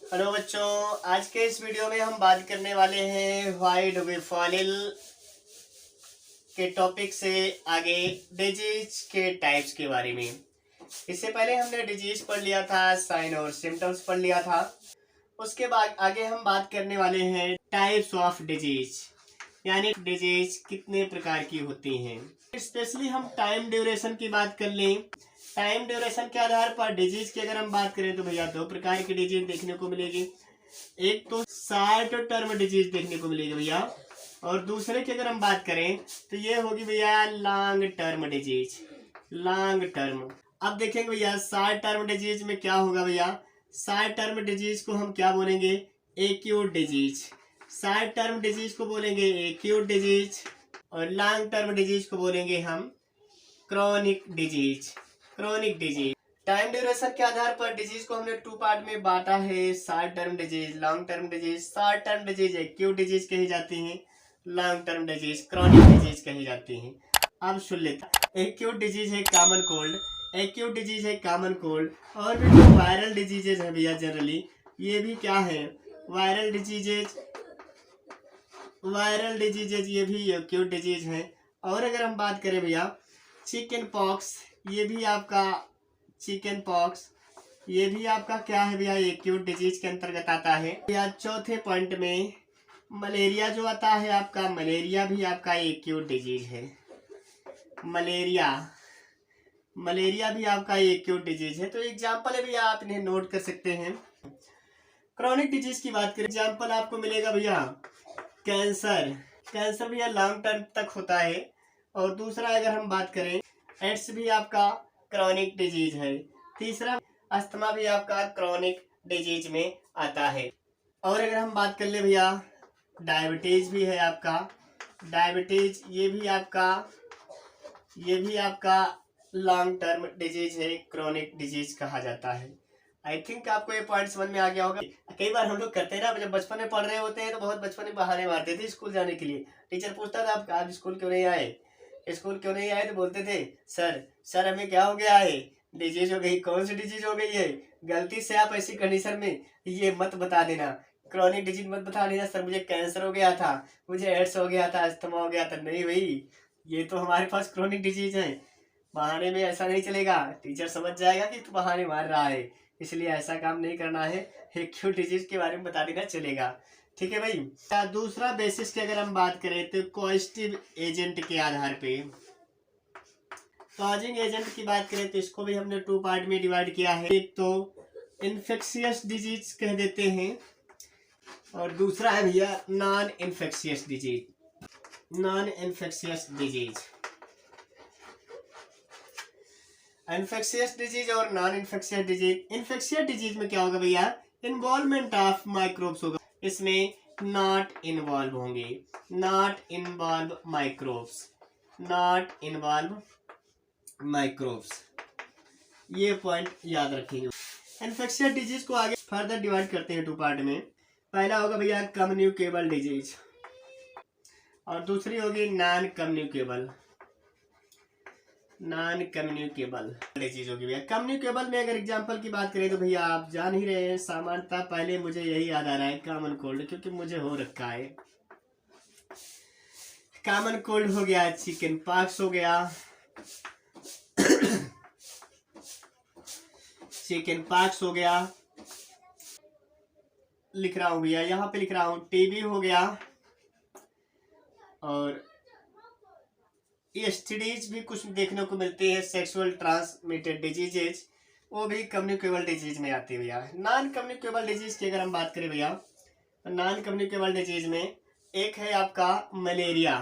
Hello बच्चों, आज के इस वीडियो में हम बात करने वाले हैं why do we fall ill के टॉपिक से आगे डिजीज के टाइप्स के बारे में। इससे पहले हमने डिजीज पढ़ लिया था, साइन और सिम्टम्स पढ़ लिया था। उसके बाद आगे हम बात करने वाले हैं टाइप्स ऑफ डिजीज, यानी डिजीज कितने प्रकार की होती हैं। स्पेशली हम टाइम ड्यूरेशन की बात कर लें। टाइम ड्यूरेशन के आधार पर डिजीज की अगर हम बात करें तो भैया दो प्रकार की डिजीज देखने को मिलेगी। एक तो शॉर्ट टर्म डिजीज देखने को मिलेगी भैया, और दूसरे की अगर हम बात करें तो ये होगी भैया long term disease. Long term, अब देखेंगे भैया शॉर्ट टर्म डिजीज में क्या होगा भैया। शॉर्ट टर्म डिजीज को हम क्या बोलेंगे? Acute disease. Short term disease को बोलेंगे एक्यूट डिजीज, और लॉन्ग टर्म डिजीज को बोलेंगे हम chronic disease. Chronic disease time duration के आधार पर डिजीज को हमने टू पार्ट में बांटा है, short term disease, long term disease. Short term disease acute disease कही जाती हैं, long term disease chronic disease कही जाती हैं। अब सुन लेते, एक्यूट डिजीज है कॉमन कोल्ड, एक्यूट डिजीज है कॉमन कोल्ड, और भी जो वायरल डिजीजेज है भैया जनरली ये भी क्या है? Viral diseases. वायरल डिजीजेज ये भी एक्यूट डिजीज है। और अगर हम बात करें भैया चिकन पॉक्स, ये भी आपका चिकन पॉक्स, ये भी आपका क्या है भैया? एक्यूट डिजीज के अंतर्गत आता है। भैया चौथे पॉइंट में मलेरिया जो आता है आपका, मलेरिया भी आपका एक्यूट डिजीज है। मलेरिया, मलेरिया भी आपका एक्यूट डिजीज है। तो एग्जाम्पल है भैया, आप इन्हें नोट कर सकते हैं। क्रॉनिक डिजीज की बात करें, एग्जाम्पल आपको मिलेगा भैया कैंसर। कैंसर भैया लॉन्ग टर्म तक होता है। और दूसरा अगर हम बात करें एड्स भी आपका क्रॉनिक डिजीज है। तीसरा अस्थमा भी आपका क्रॉनिक डिजीज में आता है। और अगर हम बात कर ले भैया डायबिटीज भी है आपका। डायबिटीज ये भी आपका लॉन्ग टर्म डिजीज है, क्रॉनिक डिजीज कहा जाता है। आई थिंक आपको ये पॉइंट समझ में आ गया होगा। कई बार हम लोग करते हैं ना, जब बचपन में पढ़ रहे होते हैं तो बहुत बचपन में बहाने मारते थे स्कूल जाने के लिए। टीचर पूछता था आप आज स्कूल क्यों नहीं आए, स्कूल क्यों नहीं आए? तो बोलते थे सर हमें क्या हो गया है, डिजीज हो गई। कौन सी डिजीज हो गई है? गलती से आप ऐसी कंडीशन में ये मत बता देना, क्रॉनिक डिजीज मत बता देना सर मुझे कैंसर हो गया था, मुझे एड्स हो गया था, अस्थमा हो गया था। नहीं भाई, ये तो हमारे पास क्रॉनिक डिजीज है। बहाने में ऐसा नहीं चलेगा, टीचर समझ जाएगा कि तू बहाने मार रहा है, इसलिए ऐसा काम नहीं करना है। एक्यूट डिजीज के बारे में बता देना चलेगा, ठीक है भाई। दूसरा बेसिस की अगर हम बात करें तो कॉजेटिव एजेंट के आधार पे, कॉजिंग एजेंट की बात करें तो इसको भी हमने टू पार्ट में डिवाइड किया है। एक तो इन्फेक्शियस डिजीज कह देते हैं, और दूसरा है भैया non infectious disease. Non infectious disease, infectious disease और non infectious disease. Infectious disease में क्या होगा भैया? इन्वॉल्वमेंट ऑफ माइक्रोब्स होगा, इसमें नॉट इन्वॉल्व होंगे, not involve microbes, not involve microbes. ये पॉइंट याद रखेंगे। इन्फेक्शियस डिजीज को आगे फर्दर डिवाइड करते हैं टू पार्ट में। पहला होगा भैया कम्युनिकेबल डिजीज, और दूसरी होगी non communicable. Non communicable disease होगी भैया। कम्युनिकेबल में अगर एग्जांपल की बात करें तो भैया आप जान ही रहे हैं, सामान्यतः पहले मुझे यही याद आ रहा है कॉमन कोल्ड, क्योंकि मुझे हो रखा है। कॉमन कोल्ड हो गया, चिकन पॉक्स हो गया, चिकन पॉक्स हो गया, लिख रहा हूं भैया यहाँ पे लिख रहा हूं, टीबी हो गया, और एसटीडीज भी कुछ देखने को मिलते हैं, सेक्सुअल ट्रांसमिटेड डिजीजेज, वो भी कम्युनिकेबल डिजीज में आती है भैया। नॉन कम्युनिकेबल डिजीज की अगर हम बात करें भैया, तो नॉन कम्युनिकेबल डिजीज में एक है आपका मलेरिया,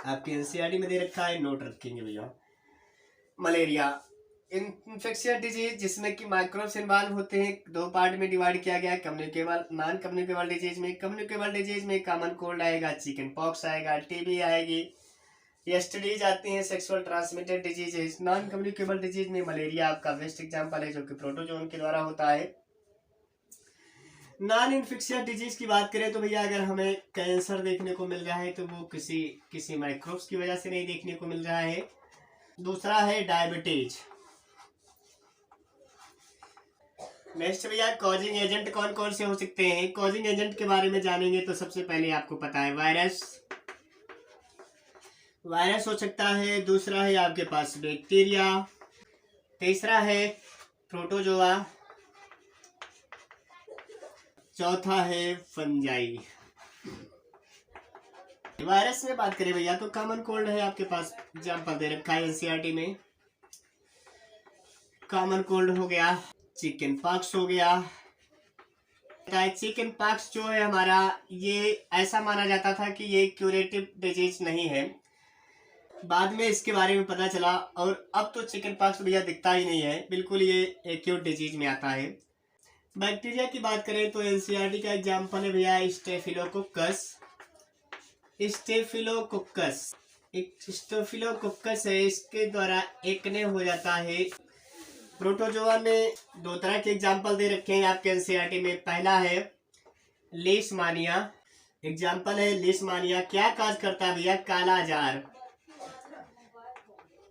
आपके एनसीईआरटी में दे रखा है, नोट रखेंगे भैया। मलेरिया इन्फेक्शियस डिजीज जिसमें कि माइक्रोब्स इन्वॉल्व होते हैं, दो पार्ट में डिवाइड किया गया है। कम्युनिकेबल नॉन कम्युनिकेबल डिजीज में, कम्युनिकेबल डिजीज में कॉमन कोल्ड आएगा, चिकन पॉक्स आएगा, टीबी आएगी, एसटीडीज आती हैं, sexual transmitted disease. Non communicable disease में मलेरिया आपका बेस्ट एग्जांपल है, जो कि प्रोटोजोन के द्वारा होता है। नॉन इन्फेक्शियस डिजीज की बात करें तो भैया अगर हमें कैंसर देखने को मिल रहा है तो वो किसी माइक्रोब्स की वजह से नहीं देखने को मिल रहा है। दूसरा है डायबिटीज। नेक्स्ट भैया, कॉजिंग एजेंट कौन कौन से हो सकते हैं। कॉजिंग एजेंट के बारे में जानेंगे तो सबसे पहले आपको पता है वायरस हो सकता है। दूसरा है आपके पास बैक्टीरिया। तीसरा है प्रोटोजोआ। चौथा है फंजाई। वायरस में बात करें भैया तो कॉमन कोल्ड है आपके पास, एग्जाम्पल दे रखा है एनसीईआरटी में। कॉमन कोल्ड हो गया, चिकन पॉक्स हो गया। चिकन पॉक्स जो है हमारा, ये ऐसा माना जाता था कि ये क्यूरेटिव डिजीज नहीं है, बाद में इसके बारे में पता चला और अब तो चिकन पॉक्स भैया दिखता ही नहीं है, बिल्कुल ये एक्यूट डिजीज में आता है। बैक्टीरिया की बात करें तो एनसीईआरटी का एग्जाम्पल है भैया स्टेफिलोकोकस। स्टेफिलोकोकस है, इसके द्वारा एक्ने हो जाता है। प्रोटोजोआ में दो तरह के एग्जाम्पल दे रखे हैं आपके एनसीईआरटी में। पहला है लीशमानिया, एग्जाम्पल है लीशमानिया। क्या काज करता है भैया,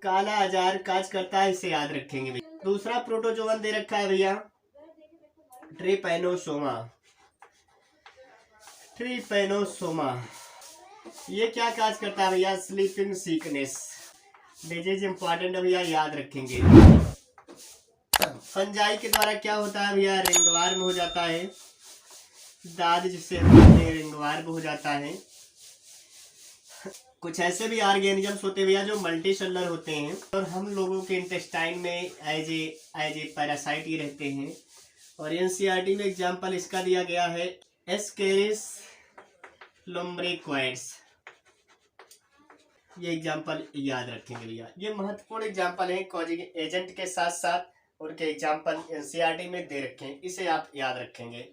काला आजार काज करता है, इसे याद रखेंगे भैया। दूसरा प्रोटोजोवन दे रखा है भैया ट्रिपैनोसोमा। ये क्या काज करता है भैया, स्लीपिंग सिकनेस डिजीज इंपॉर्टेंट है भैया, याद रखेंगे। फंजाई के द्वारा क्या होता है भैया, रिंगवर्म हो जाता है, दाद जिसे रिंगवर्म हो जाता है। कुछ ऐसे भी ऑर्गेनिजम्स होते हैं भैया जो मल्टी सेलुलर होते हैं और हम लोगों के इंटेस्टाइन में एज ए पैरासाइट ही रहते हैं। और एनसीईआरटी में एग्जाम्पल इसका दिया गया है एस्केरिस लुम्ब्रिकोइड्स। ये एग्जाम्पल याद रखेंगे भैया, ये महत्वपूर्ण एग्जाम्पल है कॉजिंग एजेंट के साथ साथ उनके एग्जाम्पल एनसीईआरटी में दे रखे हैं, इसे आप याद रखेंगे।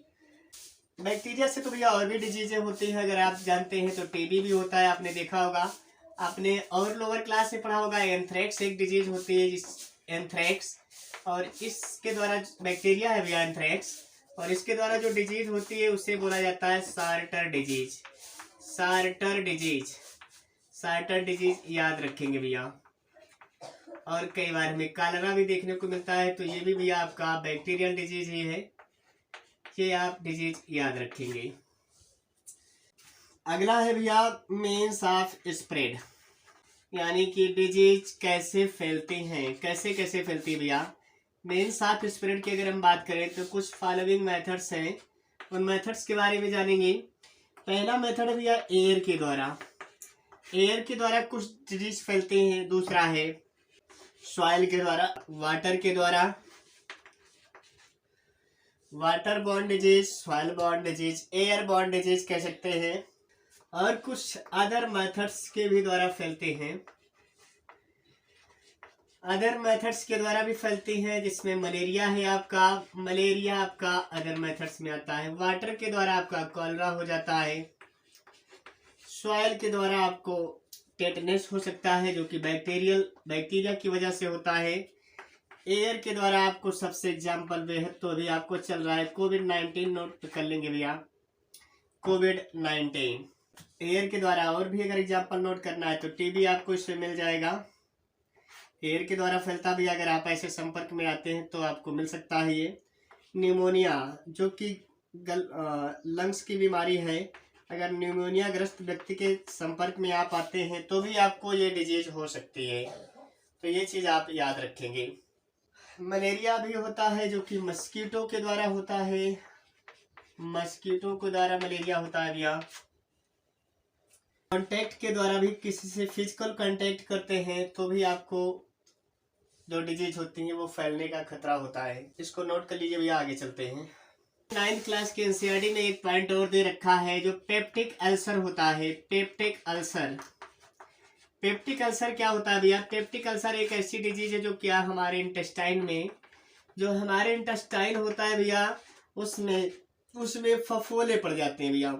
बैक्टीरिया से तो भैया और भी डिजीजें होती हैं, अगर आप जानते हैं तो टीबी भी होता है, आपने देखा होगा, आपने और लोअर क्लास में पढ़ा होगा। एंथ्रेक्स एक डिजीज होती है, एंथ्रेक्स, और इसके द्वारा बैक्टीरिया है भैया एंथ्रेक्स, और इसके द्वारा जो डिजीज होती है उसे बोला जाता है सार्टर डिजीज याद रखेंगे भैया। और कई बार हमें कालरा भी देखने को मिलता है, तो ये भी भैया आपका बैक्टीरियल डिजीज ही है, ये आप डिजीज याद रखेंगे। अगला है भैया मीन्स ऑफ स्प्रेड, यानी कि डिजीज कैसे फैलते हैं, कैसे फैलती है भैया। मीन्स ऑफ स्प्रेड की अगर हम बात करें तो कुछ फॉलोइंग मेथड्स हैं, उन मेथड्स के बारे में जानेंगे। पहला मेथड भैया एयर के द्वारा कुछ डिजीज फैलते हैं। दूसरा है सॉइल के द्वारा, वाटर के द्वारा, water borne disease, soil borne disease, air borne disease कह सकते हैं, और कुछ अदर मेथड्स के भी द्वारा फैलते हैं। अदर मेथड्स के द्वारा भी फैलती हैं, जिसमें मलेरिया है आपका, अदर मेथड्स में आता है। वाटर के द्वारा आपका कॉलरा हो जाता है। सॉइल के द्वारा आपको टेटनस हो सकता है, जो कि बैक्टीरिया की वजह से होता है। एयर के द्वारा आपको सबसे एग्जाम्पल बेहद तो अभी आपको चल रहा है कोविड-19, नोट कर लेंगे भैया, कोविड-19 एयर के द्वारा। और भी अगर एग्जाम्पल नोट करना है तो टीबी आपको इससे मिल जाएगा, एयर के द्वारा फैलता भी, अगर आप ऐसे संपर्क में आते हैं तो आपको मिल सकता है ये। न्यूमोनिया, जो कि लंग्स की बीमारी है, अगर न्यूमोनिया ग्रस्त व्यक्ति के संपर्क में आप आते हैं तो भी आपको ये डिजीज हो सकती है, तो ये चीज़ आप याद रखेंगे। मलेरिया भी होता है, जो कि मस्कीटो के द्वारा होता है, मस्कीटो के द्वारा मलेरिया होता है भैया। कांटेक्ट के द्वारा भी, किसी से फिजिकल कांटेक्ट करते हैं तो भी आपको जो डिजीज होती है वो फैलने का खतरा होता है, इसको नोट कर लीजिए भैया। आगे चलते हैं। 9th क्लास के एनसीईआरटी में एक पॉइंट और दे रखा है, जो पेप्टिक अल्सर होता है। पेप्टिक अल्सर क्या होता है भैया, पेप्टिक अल्सर एक ऐसी डिजीज है जो क्या हमारे इंटेस्टाइन में, जो हमारे इंटेस्टाइन होता है भैया, उसमें फफोले पड़ जाते हैं भैया,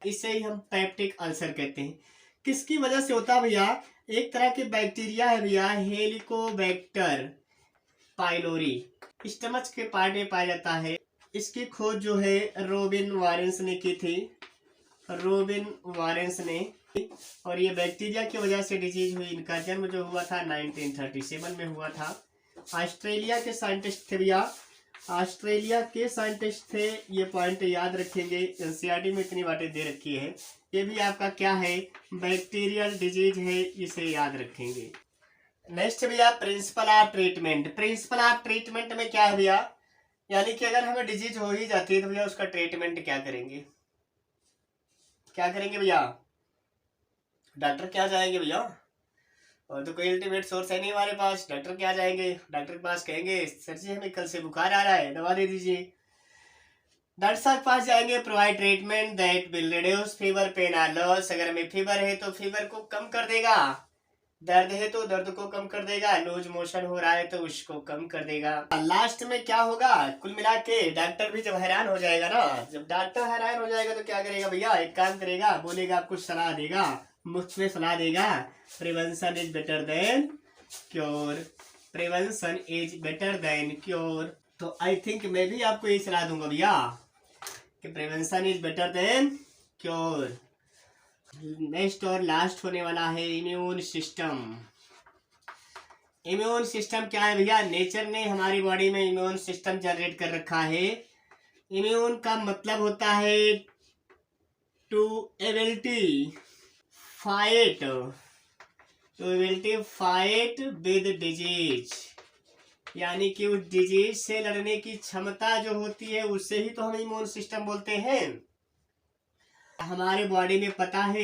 इसे ही हम पेप्टिक अल्सर कहते हैं। किसकी वजह से होता है भैया, एक तरह के बैक्टीरिया है भैया, हेलिकोबैक्टर पाइलोरी, स्टमच के पार्ट में पाया जाता है। इसकी खोज जो है रॉबिन वारेंस ने की थी, और ये बैक्टीरिया की वजह से डिजीज हुई। इनका जन्म जो हुआ था 1937 में हुआ था। ऑस्ट्रेलिया के साइंटिस्ट थे भैया, ऑस्ट्रेलिया के साइंटिस्ट थे, ये पॉइंट याद रखेंगे, एनसीईआरटी में इतनी बातें दे रखी है। ये भी आपका क्या है, बैक्टीरियल डिजीज है, इसे याद रखेंगे। नेक्स्ट भैया principle of treatment. Principle of treatment में क्या है भैया, यानी कि अगर हमें डिजीज हो ही जाती है तो भैया उसका ट्रीटमेंट क्या करेंगे, क्या करेंगे भैया, डॉक्टर क्या जाएंगे भैया, और तो कोई अल्टीमेट सोर्स है नहीं हमारे पास, डॉक्टर क्या जाएंगे, डॉक्टर के पास कहेंगे सर जी हमें कल से बुखार आ रहा है, दवा दे दीजिए। डॉक्टर साहब के पास जाएंगे, provide treatment that will reduce fever pen और लॉस। अगर हमें फीवर है तो फीवर को कम कर देगा, दर्द है तो दर्द को कम कर देगा, लूज मोशन हो रहा है तो उसको कम कर देगा। लास्ट में क्या होगा, कुल मिला के डॉक्टर भी जब हैरान हो जाएगा ना, जब डॉक्टर हैरान हो जाएगा तो क्या करेगा भैया, एक काम करेगा, बोलेगा आपको सलाह देगा, मुफ्त में सलाह देगा, prevention is better than cure, prevention is better than cure. तो आई थिंक मैं भी आपको यही सलाह दूंगा भैया कि prevention is better than cure. Next और लास्ट होने वाला है इम्यून सिस्टम। इम्यून सिस्टम क्या है भैया, नेचर ने हमारी बॉडी में इम्यून सिस्टम जनरेट कर रखा है। इम्यून का मतलब होता है to ability fight, to ability fight with disease, यानी कि उस डिजीज से लड़ने की क्षमता जो होती है उससे ही तो हम इम्यून सिस्टम बोलते हैं। हमारे बॉडी में पता है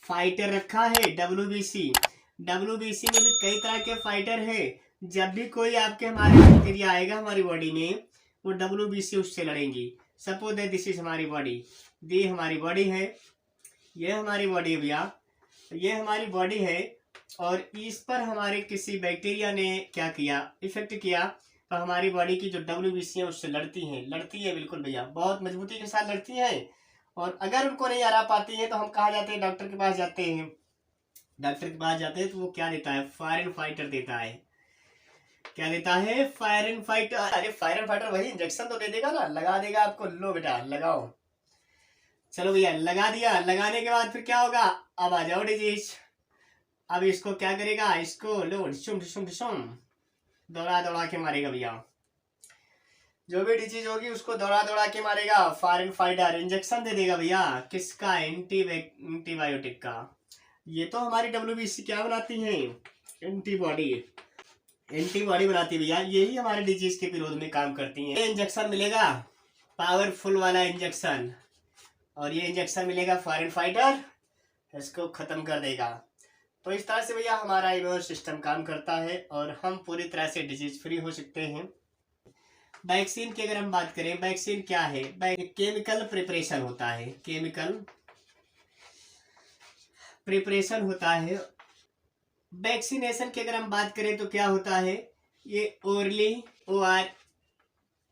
फाइटर रखा है डब्ल्यूबीसी, डब्ल्यूबीसी में भी कई तरह के फाइटर है। जब भी कोई आपके हमारे बैक्टीरिया आएगा हमारी बॉडी में, वो डब्ल्यूबीसी उससे लड़ेंगी। सपोज दैट दिस इज हमारी बॉडी, ये हमारी बॉडी है, ये हमारी बॉडी भैया, ये हमारी बॉडी है, और इस पर हमारे किसी बैक्टीरिया ने क्या किया, इफेक्ट किया, तो हमारी बॉडी की जो डब्ल्यूबीसी है उससे लड़ती है बिल्कुल भैया, बहुत मजबूती के साथ लड़ती है। और अगर उनको नहीं हरा पाती है तो हम कहाँ जाते हैं, डॉक्टर के पास जाते हैं। डॉक्टर के पास जाते हैं तो वो क्या देता है, फायर एंड फाइटर देता है। क्या देता है, फायर एंड फाइटर। अरे फायर एंड फाइटर वही इंजेक्शन तो दे देगा ना, लगा देगा आपको, लो बेटा लगाओ। चलो भैया लगा दिया, लगाने के बाद फिर क्या होगा, अब आ जाओ डिजीज। अब इसको क्या करेगा, इसको लो डिशुम डिशुम डिशुम दौड़ा दौड़ा के मारेगा भैया, जो भी डिजीज होगी उसको दौड़ा दौड़ा के मारेगा। फायर एंड फाइटर इंजेक्शन दे देगा भैया, किसका, एंटीबायोटिक का। ये तो हमारी डब्ल्यूबीसी क्या बनाती है, एंटीबॉडी, एंटीबॉडी बनाती है भैया, यही हमारे डिजीज के विरोध में काम करती है। ये इंजेक्शन मिलेगा पावरफुल वाला इंजेक्शन, और ये इंजेक्शन मिलेगा फायर एंड फाइटर, इसको खत्म कर देगा। तो इस तरह से भैया हमारा इम्यून सिस्टम काम करता है और हम पूरी तरह से डिजीज फ्री हो सकते हैं। वैक्सीन की अगर हम बात करें, वैक्सीन क्या है, केमिकल प्रिपरेशन होता है, केमिकल प्रिपरेशन होता है। वैक्सीनेशन की अगर हम बात करें तो क्या होता है, ये ओरली और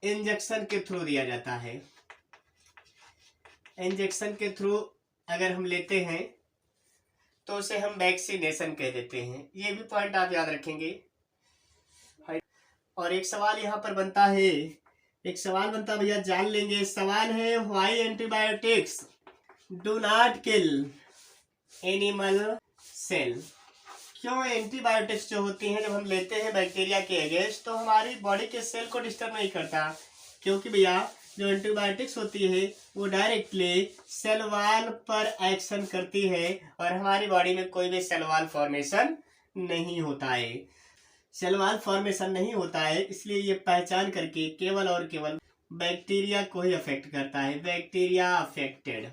इंजेक्शन के थ्रू दिया जाता है। इंजेक्शन के थ्रू अगर हम लेते हैं तो उसे हम वैक्सीनेशन कह देते हैं, ये भी पॉइंट आप याद रखेंगे। और एक सवाल यहाँ पर बनता है, एक सवाल बनता भैया, जान लेंगे। सवाल है, why antibiotics do not kill animal cell. क्यों एंटीबायोटिक्स जो होती हैं जब हम लेते हैं बैक्टीरिया के अगेंस्ट तो हमारी बॉडी के सेल को डिस्टर्ब नहीं करता, क्योंकि भैया जो एंटीबायोटिक्स होती है वो डायरेक्टली सेल वॉल पर एक्शन करती है और हमारी बॉडी में कोई भी सेल वॉल फॉर्मेशन नहीं होता है। सेल वॉल फॉर्मेशन नहीं होता है, इसलिए ये पहचान करके केवल और केवल बैक्टीरिया को ही अफेक्ट करता है। बैक्टीरिया अफेक्टेड,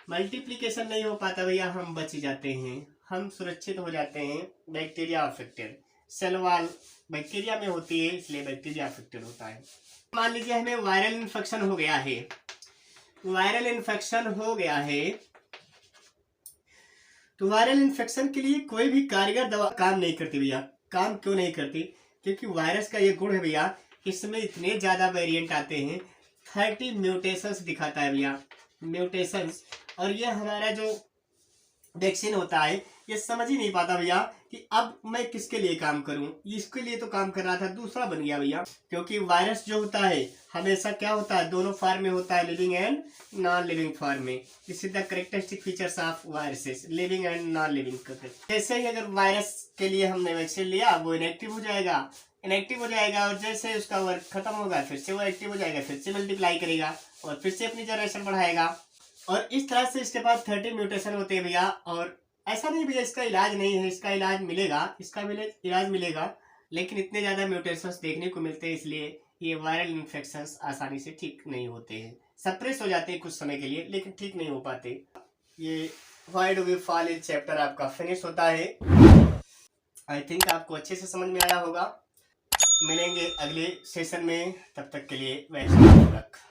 मल्टीप्लिकेशन नहीं हो पाता भैया, हम बच जाते हैं, हम सुरक्षित हो जाते हैं। Bacteria affected, cell wall bacteria में होती है इसलिए बैक्टीरिया अफेक्टेड होता है। मान लीजिए हमें वायरल इन्फेक्शन हो गया है, वायरल इन्फेक्शन हो गया है, तो वायरल इन्फेक्शन के लिए कोई भी कारगर दवा काम नहीं करती भैया। काम क्यों नहीं करती, क्योंकि वायरस का ये गुण है भैया, इसमें इतने ज्यादा वेरिएंट आते हैं, 30 म्यूटेशंस दिखाता है भैया, म्यूटेशंस। और ये हमारा जो वैक्सीन होता है ये समझ ही नहीं पाता भैया कि अब मैं किसके लिए काम करूं, इसके लिए तो काम कर रहा था, दूसरा बन गया भैया। क्योंकि वायरस जो होता है हमेशा क्या होता है, दोनों फॉर्म में होता है, living and non living form में। This is the characteristic features of viruses, living and non living. जैसे ही अगर वायरस के लिए हमने वैक्सीन लिया वो इनएक्टिव हो जाएगा, इनएक्टिव हो जाएगा और जैसे उसका वर्क खत्म होगा फिर से वो एक्टिव हो जाएगा, फिर से मल्टीप्लाई करेगा और फिर से अपनी जनरेशन बढ़ाएगा। और इस तरह से इसके पास 30 म्यूटेशन होते हैं भैया। और ऐसा नहीं भैया इसका इलाज नहीं है, इसका इलाज मिलेगा, इलाज मिलेगा, लेकिन इतने ज़्यादा म्यूटेशंस देखने को मिलते हैं, इसलिए ये वायरल इन्फेक्शंस आसानी से ठीक नहीं होते हैं। सप्रेस हो जाते हैं कुछ समय के लिए, लेकिन ठीक नहीं हो पाते। ये why do we fall in chapter आपका फिनिश होता है। आई थिंक आपको अच्छे से समझ में आया होगा। मिलेंगे अगले सेशन में, तब तक के लिए वैसे ही।